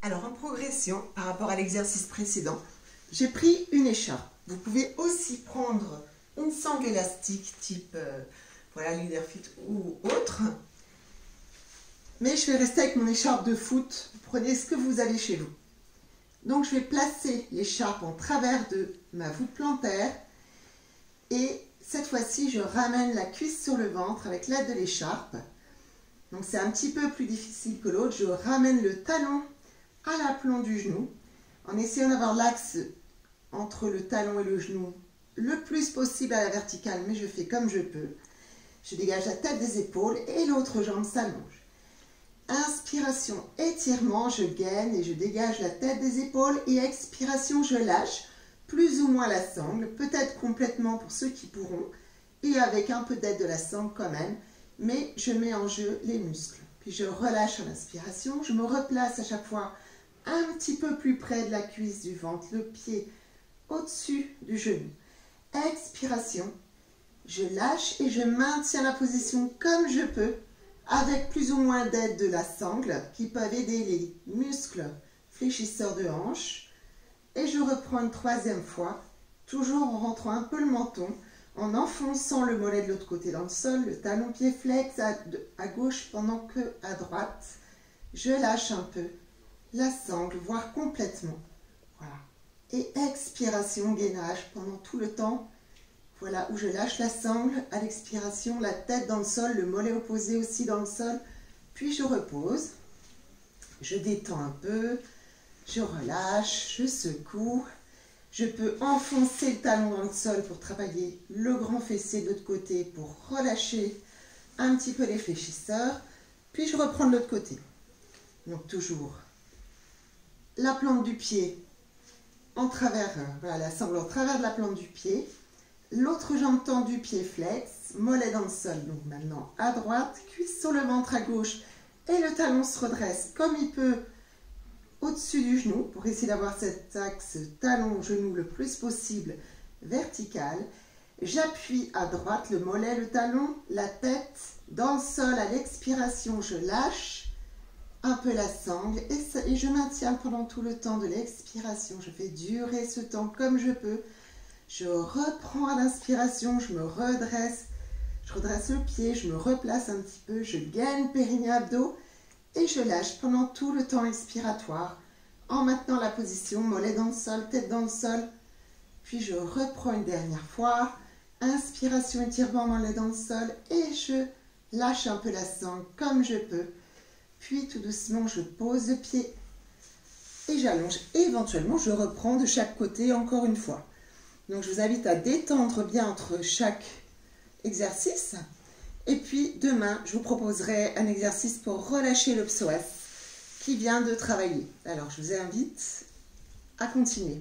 Alors en progression par rapport à l'exercice précédent, j'ai pris une écharpe. Vous pouvez aussi prendre une sangle élastique type voilà, Leaderfit ou autre. Mais je vais rester avec mon écharpe de foot. Vous prenez ce que vous avez chez vous. Donc je vais placer l'écharpe en travers de ma voûte plantaire. Et cette fois-ci, je ramène la cuisse sur le ventre avec l'aide de l'écharpe. Donc c'est un petit peu plus difficile que l'autre. Je ramène le talon à l'aplomb du genou, en essayant d'avoir l'axe entre le talon et le genou le plus possible à la verticale, mais je fais comme je peux. Je dégage la tête des épaules et l'autre jambe s'allonge. Inspiration, étirement, je gaine et je dégage la tête des épaules, et expiration, je lâche plus ou moins la sangle, peut-être complètement pour ceux qui pourront, et avec un peu d'aide de la sangle quand même, mais je mets en jeu les muscles. Puis je relâche en inspiration, je me replace à chaque fois un petit peu plus près de la cuisse du ventre, le pied au-dessus du genou. Expiration, je lâche et je maintiens la position comme je peux, avec plus ou moins d'aide de la sangle qui peuvent aider les muscles fléchisseurs de hanche. Et je reprends une troisième fois, toujours en rentrant un peu le menton, en enfonçant le mollet de l'autre côté dans le sol, le talon-pied flex à gauche pendant que à droite, je lâche un peu la sangle, voire complètement. Voilà. Et expiration, gainage pendant tout le temps. Voilà, où je lâche la sangle, à l'expiration, la tête dans le sol, le mollet opposé aussi dans le sol. Puis je repose, je détends un peu, je relâche, je secoue. Je peux enfoncer le talon dans le sol pour travailler le grand fessier de l'autre côté pour relâcher un petit peu les fléchisseurs. Puis je reprends de l'autre côté. Donc toujours la plante du pied en travers, voilà la sangle en travers de la plante du pied. L'autre jambe tendue, pied flex, mollet dans le sol. Donc maintenant à droite, cuisse sur le ventre à gauche et le talon se redresse comme il peut au-dessus du genou pour essayer d'avoir cet axe talon-genou le plus possible vertical. J'appuie à droite le mollet, le talon, la tête dans le sol. À l'expiration, je lâche un peu la sangle et je maintiens pendant tout le temps de l'expiration. Je fais durer ce temps comme je peux. Je reprends à l'inspiration, je redresse le pied, je me replace un petit peu, je gaine périnée abdos et je lâche pendant tout le temps expiratoire en maintenant la position, mollet dans le sol, tête dans le sol. Puis je reprends une dernière fois, inspiration, étirement, mollet dans le sol et je lâche un peu la sangle comme je peux. Puis tout doucement, je pose le pied et j'allonge. Et éventuellement, je reprends de chaque côté encore une fois. Donc, je vous invite à détendre bien entre chaque exercice. Et puis, demain, je vous proposerai un exercice pour relâcher le psoas qui vient de travailler. Alors, je vous invite à continuer.